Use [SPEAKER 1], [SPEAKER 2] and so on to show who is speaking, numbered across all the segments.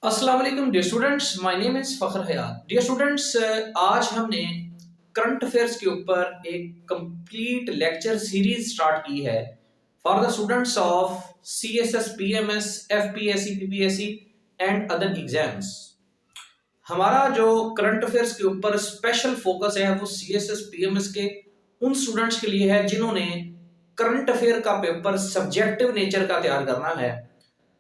[SPEAKER 1] अस्सलाम वालेकुम dear students, my name is Fakhr Hayat. Dear students, आज हमने करंट अफेयर्स के ऊपर एक कंप्लीट लेक्चर सीरीज स्टार्ट की है for the students of CSS, PMS, FPSC, PPSC and other exams. हमारा जो करंट अफेयर्स के ऊपर स्पेशल फोकस है वो सीएसएस, पीएमएस के उन स्टूडेंट्स के लिए है जिन्होंने करंट अफेयर का पेपर सब्जेक्टिव नेचर का तैयार करना है।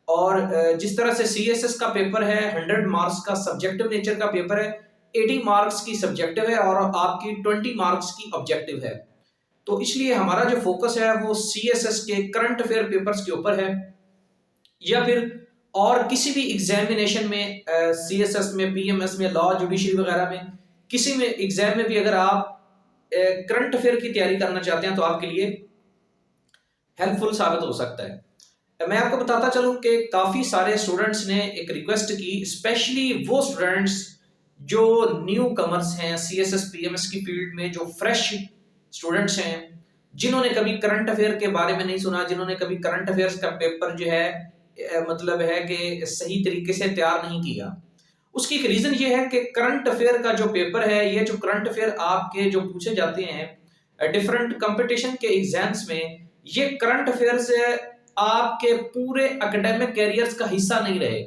[SPEAKER 1] और जिस तरह से सीएसएस का पेपर है 100 मार्क्स का सब्जेक्टिव नेचर का पेपर है, 80 मार्क्स की सब्जेक्टिव है और आपकी 20 मार्क्स की ऑब्जेक्टिव है। तो इसलिए हमारा जो फोकस है वो सीएसएस के करंट अफेयर पेपर्स के ऊपर है, या फिर और किसी भी एग्जामिनेशन में सीएसएस में, पीएमएस में, लॉ, जुडिशरी वगैरह में, किसी में एग्जाम में भी अगर आप करंट अफेयर की तैयारी करना चाहते हैं तो आपके लिए हेल्पफुल साबित हो सकता है। मैं आपको बताता चलूं कि काफ़ी सारे स्टूडेंट्स ने एक रिक्वेस्ट की, स्पेशली वो स्टूडेंट्स जो न्यू कमर्स हैं सीएसएस पीएमएस की फील्ड में, जो फ्रेश स्टूडेंट्स हैं, जिन्होंने कभी करंट अफेयर के बारे में नहीं सुना, जिन्होंने कभी करंट अफेयर्स का पेपर जो है मतलब है कि सही तरीके से तैयार नहीं किया। उसकी एक रीज़न ये है कि करंट अफेयर का जो पेपर है, ये जो करंट अफेयर आपके जो पूछे जाते हैं डिफरेंट कंपटीशन के एग्जाम्स में, ये करंट अफेयर्स आपके पूरे एकेडमिक कैरियर्स का हिस्सा नहीं रहे।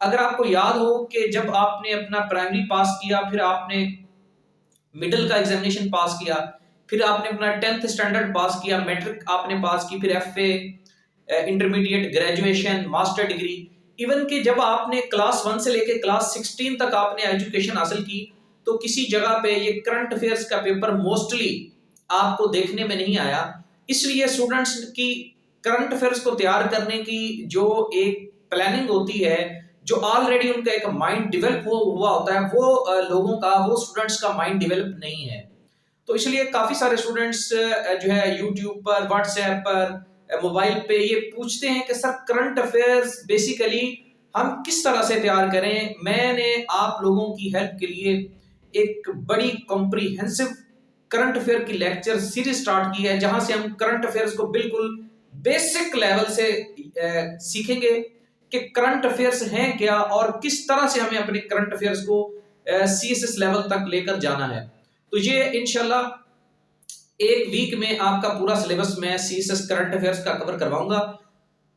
[SPEAKER 1] अगर आपको याद हो कि जब आपने अपना प्राइमरी पास किया, फिर आपने मिडिल का एग्जामिनेशन पास किया, फिर आपने अपना 10th स्टैंडर्ड पास किया, मैट्रिक आपने पास की, फिर FA, intermediate, graduation, master degree, even कि जब आपने क्लास 1 से लेकर क्लास 16 तक आपने एजुकेशन हासिल की, तो किसी जगह पे ये करंट अफेयर्स का पेपर मोस्टली आपको देखने में नहीं आया। इसलिए स्टूडेंट्स की करंट अफेयर्स को तैयार करने की जो एक प्लानिंग होती है, जो ऑलरेडी उनका एक माइंड डेवलप हुआ होता है, वो लोगों का, वो स्टूडेंट्स का माइंड डेवलप नहीं है। तो इसलिए काफ़ी सारे स्टूडेंट्स जो है यूट्यूब पर, व्हाट्सएप पर, मोबाइल पे ये पूछते हैं कि सर करंट अफेयर्स बेसिकली हम किस तरह से तैयार करें। मैंने आप लोगों की हेल्प के लिए एक बड़ी कॉम्प्रिहेंसिव करंट अफेयर की लेक्चर सीरीज स्टार्ट की है, जहां से हम करंट अफेयर्स को बिल्कुल बेसिक लेवल से सीखेंगे कि करंट अफेयर्स हैं क्या और किस तरह से हमें अपने करंट अफेयर्स को सीएसएस लेवल तक लेकर जाना है। तो ये इंशाल्लाह एक वीक में आपका पूरा सिलेबस मैं सीएसएस करंट अफेयर्स का कवर करवाऊंगा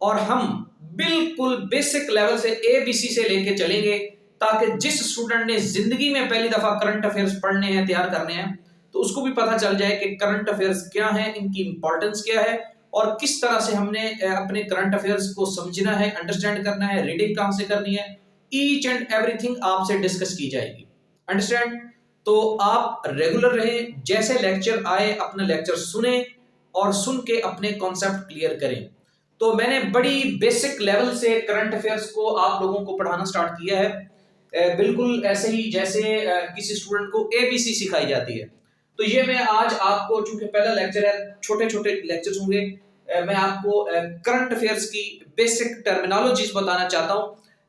[SPEAKER 1] और हम बिल्कुल बेसिक लेवल से एबीसी से लेके चलेंगे, ताकि जिस स्टूडेंट ने जिंदगी में पहली दफा करंट अफेयर्स पढ़ने हैं, तैयार करने हैं, तो उसको भी पता चल जाए कि करंट अफेयर्स क्या है, इनकी इंपॉर्टेंस क्या है और किस तरह से हमने अपने करंट अफेयर्स को समझना है, अंडरस्टैंड करना है, रीडिंग कहां से करनी है, ईच एंड एवरीथिंग आपसे डिस्कस की जाएगी। अंडरस्टैंड? तो आप रेगुलर रहें, जैसे लेक्चर आए अपना लेक्चर सुने और सुन के अपने कॉन्सेप्ट क्लियर करें। तो मैंने बड़ी बेसिक लेवल से करंट अफेयर्स को आप लोगों को पढ़ाना स्टार्ट किया है, बिल्कुल ऐसे ही जैसे किसी स्टूडेंट को एबीसी सिखाई जाती है। तो ये मैं आज आपको, चूंकि पहला लेक्चर है, छोटे छोटे लेक्चर्स होंगे, मैं आपको करंट अफेयर्स की बेसिक टर्मिनोलॉजीज बताना चाहता हूं,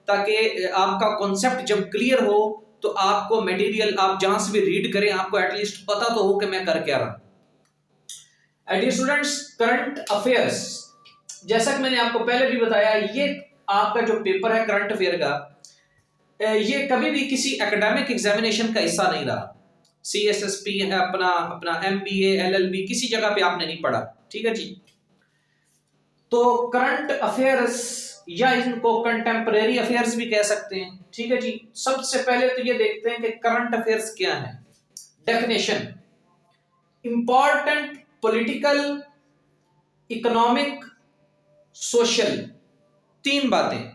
[SPEAKER 1] ताकि आपका कॉन्सेप्ट जब क्लियर हो तो आपको मटेरियल आप जहां से भी रीड करें, आपको एटलीस्ट पता तो हो कि मैं कर क्या रहा हूं। डियर स्टूडेंट्स, करंट अफेयर्स, जैसा कि मैंने आपको पहले भी बताया, ये आपका जो पेपर है करंट अफेयर का, ये कभी भी किसी एकेडमिक एग्जामिनेशन का हिस्सा नहीं रहा। सीएसएसपी है, अपना अपना एमबीए, एलएलबी, किसी जगह पे आपने नहीं पढ़ा। ठीक है जी। तो करंट अफेयर्स या इनको कंटेम्परेरी अफेयर्स भी कह सकते हैं। ठीक है जी। सबसे पहले तो ये देखते हैं कि करंट अफेयर्स क्या है। Definition: important political, economic, social, तीन बातें,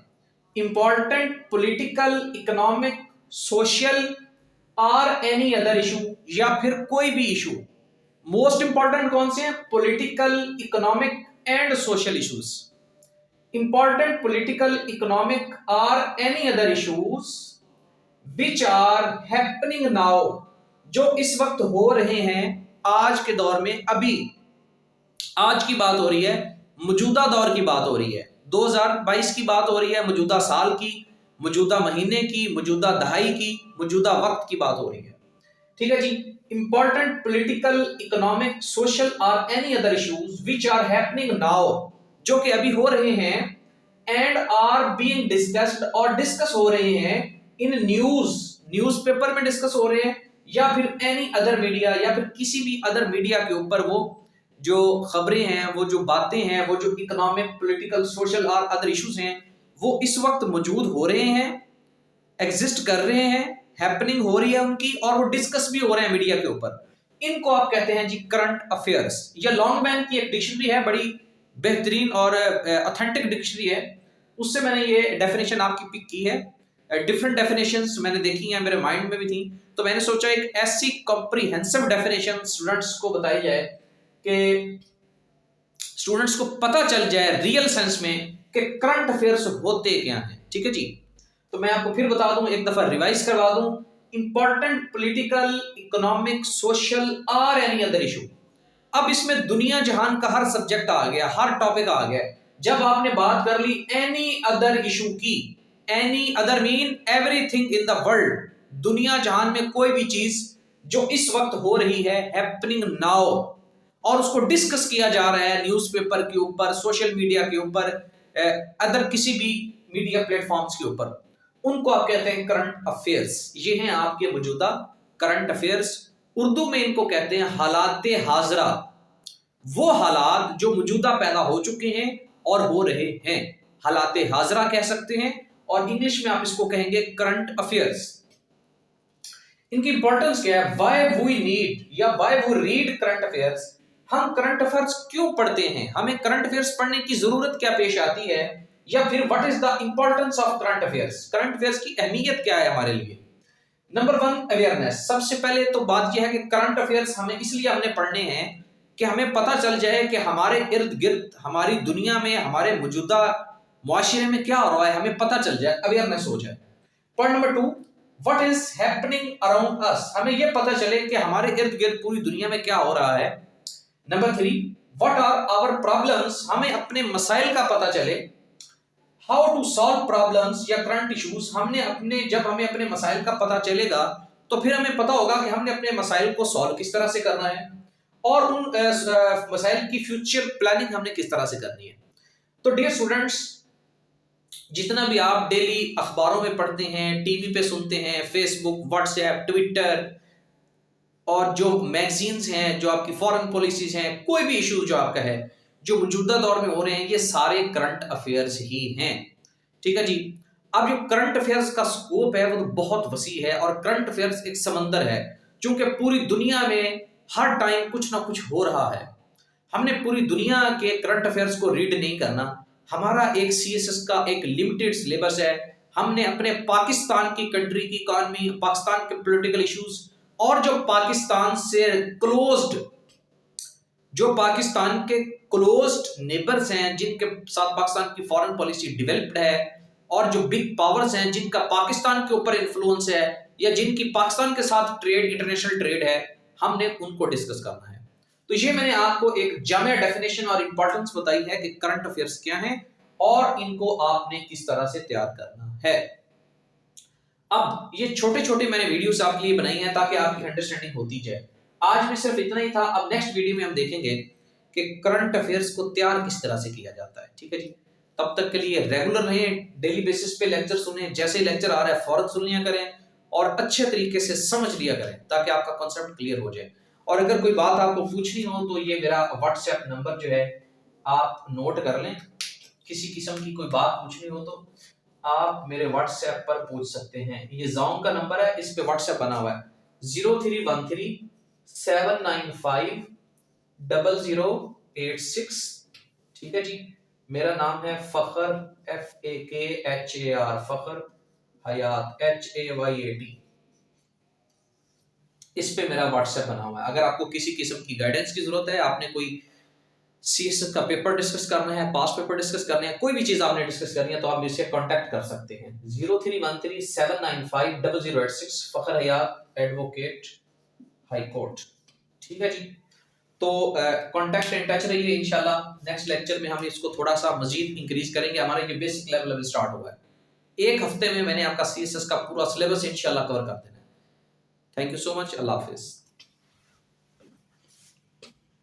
[SPEAKER 1] इंपॉर्टेंट पॉलिटिकल, इकोनॉमिक, सोशल और एनी अदर इशू, या फिर कोई भी इशू। मोस्ट इंपॉर्टेंट कौन से हैं? Political, economic and social issues. Important political, economic और any other issues which are happening now, जो इस वक्त हो रहे हैं, आज के दौर में, अभी आज की बात हो रही है, मौजूदा दौर की बात हो रही है, 2022 की बात हो रही है, मौजूदा साल की, मौजूदा महीने की, मौजूदा दहाई की, मौजूदा वक्त की बात हो रही है। ठीक है जी। इंपॉर्टेंट पॉलिटिकल, इकोनॉमिक, सोशल और any other issues which are happening now, जो कि अभी हो रहे हैं, एंड आर बीइंग डिस्कस्ड, और डिस्कस हो रहे हैं इन न्यूज़पेपर में डिस्कस हो रहे हैं, या फिर एनी अदर मीडिया, या फिर किसी भी अदर मीडिया के ऊपर वो जो खबरें हैं, वो जो बातें हैं, वो जो इकोनॉमिक, पॉलिटिकल, सोशल और अदर इश्यूज हैं, वो इस वक्त मौजूद हो रहे हैं, एग्जिस्ट कर रहे हैं, हैपनिंग हो रही है उनकी, और वो डिस्कस भी हो रहे हैं मीडिया के ऊपर। इनको आप कहते हैं जी करंट अफेयर्स। ये लॉन्गमैन की एक डिक्शनरी है, बड़ी बेहतरीन और ऑथेंटिक डिक्शनरी है, उससे मैंने ये डेफिनेशन आपकी पिक की है। डिफरेंट डेफिनेशंस मैंने देखी हैं, मेरे माइंड में भी थी, तो मैंने सोचा एक ऐसी कॉम्प्रिहेंसिव डेफिनेशन स्टूडेंट्स को बताई जाए कि स्टूडेंट्स को पता चल जाए रियल सेंस में कि करंट अफेयर्स होते क्या हैं। ठीक है जी, तो मैं आपको फिर बता दूं, एक दफा रिवाइज करवा दूं। इंपॉर्टेंट पॉलिटिकल, इकोनॉमिक, सोशल और एनी अदर इशू। अब इसमें दुनिया जहान का हर सब्जेक्ट आ गया, हर टॉपिक आ गया। जब आपने बात कर ली एनी अदर इशू की, any other mean everything in the world, दुनिया जहान में कोई भी चीज जो इस वक्त हो रही है, हैपनिंग नाउ, और उसको डिस्कस किया जा रहा है न्यूज़पेपर के ऊपर, सोशल मीडिया के ऊपर, अदर किसी भी मीडिया प्लेटफॉर्म्स के ऊपर, उनको आप कहते हैं करंट अफेयर्स। ये हैं आपके मौजूदा करंट अफेयर्स। उर्दू में इनको कहते हैं हालाते हाजरा, वो हालात जो मौजूदा पैदा हो चुके हैं और हो रहे हैं, हालाते हाजरा कह सकते हैं, और इंग्लिश में आप इसको कहेंगे करंट अफेयर्स। इनकी इंपॉर्टेंस क्या है, व्हाई वी नीड या why we read current affairs. हम करंट अफेयर्स क्यों पढ़ते हैं, हमें करंट अफेयर्स पढ़ने की जरूरत क्या पेश आती है, या फिर what is the importance of current affairs, current affairs की अहमियत क्या है हमारे लिए। Number 1, awareness. सबसे पहले तो बात यह है कि करंट अफेयर्स हमें इसलिए हमने पढ़ने हैं कि हमें पता चल जाए कि हमारे इर्द गिर्द, हमारी दुनिया में, हमारे मौजूदा मुआशरे में क्या हो रहा है, हमें पता चल जाए, अवेयरनेस हो जाए। Point number 2, what is happening around us, हमें यह पता चले कि हमारे इर्द गिर्द पूरी दुनिया में क्या हो रहा है। Number 3, what are our problems, हमें अपने मसाइल का पता चले। हाउ टू सॉल्व प्रॉब्लम्स या करंट इश्यूज, जब हमें अपने मसाइल का पता चलेगा तो फिर हमें पता होगा कि हमने अपने मसाइल को सॉल्व किस तरह से करना है, और उन मसाइल की फ्यूचर प्लानिंग हमने किस तरह से करनी है। तो डियर स्टूडेंट्स, जितना भी आप डेली अखबारों में पढ़ते हैं, टीवी पे सुनते हैं, फेसबुक, व्हाट्सएप, ट्विटर, और जो मैगजीन्स हैं, जो आपकी फॉरेन पॉलिसीज हैं, कोई भी इशू जो आपका है, जो मौजूदा दौर में हो रहे हैं, ये सारे करंट अफेयर्स ही हैं। ठीक है जी। अब जो करंट अफेयर्स का स्कोप है वो तो बहुत वसी है, और करंट अफेयर्स एक समंदर है, क्योंकि पूरी दुनिया में हर टाइम कुछ ना कुछ हो रहा है। हमने पूरी दुनिया के करंट अफेयर्स को रीड नहीं करना, हमारा एक सीएसएस का एक लिमिटेड सिलेबस है। हमने अपने पाकिस्तान की कंट्री की इकॉनमी, पाकिस्तान के पॉलिटिकल इश्यूज, और जो पाकिस्तान से क्लोज्ड, जो पाकिस्तान के क्लोज्ड नेबर्स हैं, जिनके साथ पाकिस्तान की फॉरेन पॉलिसी डेवलप्ड है, और जो बिग पावर्स हैं जिनका पाकिस्तान के ऊपर इन्फ्लुएंस है, या जिनकी पाकिस्तान के साथ ट्रेड, इंटरनेशनल ट्रेड है, हमने उनको डिस्कस करना है। तो ये मैंने आपको एक जामिया डेफिनेशन और इंपॉर्टेंस बताई है कि करंट अफेयर्स क्या हैं और इनको आपने किस तरह से तैयार करना है। अब ये छोटे छोटे मैंने वीडियोस आपके लिए बनाई हैं ताकि आपकी अंडरस्टैंडिंग होती जाए। आज में सिर्फ इतना ही था। अब नेक्स्ट वीडियो में हम देखेंगे कि करंट अफेयर्स को तैयार किस तरह से किया जाता है। ठीक है जी। तब तक के लिए रेगुलर रहें, डेली बेसिस पे लेक्चर सुने, जैसे ही लेक्चर आ रहा है फौरन सुन लिया करें और अच्छे तरीके से समझ लिया करें ताकि आपका कॉन्सेप्ट क्लियर हो जाए। और अगर कोई बात आपको पूछनी हो तो ये मेरा व्हाट्सएप नंबर जो है आप नोट कर लें। किसी किस्म की कोई बात पूछनी हो तो आप मेरे व्हाट्सएप पर पूछ सकते हैं। ये जॉन का नंबर है, इस पे व्हाट्सएप बना हुआ है 0313795086। ठीक है जी। मेरा नाम है फखर, FAKHAR, फखर हयात, HAYAT। इस पे मेरा व्हाट्सएप बना हुआ है। अगर आपको किसी किस्म की गाइडेंस की जरूरत है, आपने कोई सीएसएस का पेपर डिस्कस करना है, पास पेपर डिस्कस करना है, कोई भी चीज आपने डिस्कस करनी है तो आप मुझसे कांटेक्ट कर सकते हैं। 0313795086, फखर हयात, एडवोकेट, हाई कोर्ट। ठीक है जी। तो कांटेक्ट इन टच रहिए। इंशाल्लाह नेक्स्ट लेक्चर में हम इसको थोड़ा सा मजीद इंक्रीज करेंगे। हमारा ये बेसिक लेवल अभी स्टार्ट हुआ है। एक हफ्ते में मैंने आपका सीएसएस का पूरा सिलेबस इंशाल्लाह कवर कर देना है। Thank you so much. Allah Hafiz.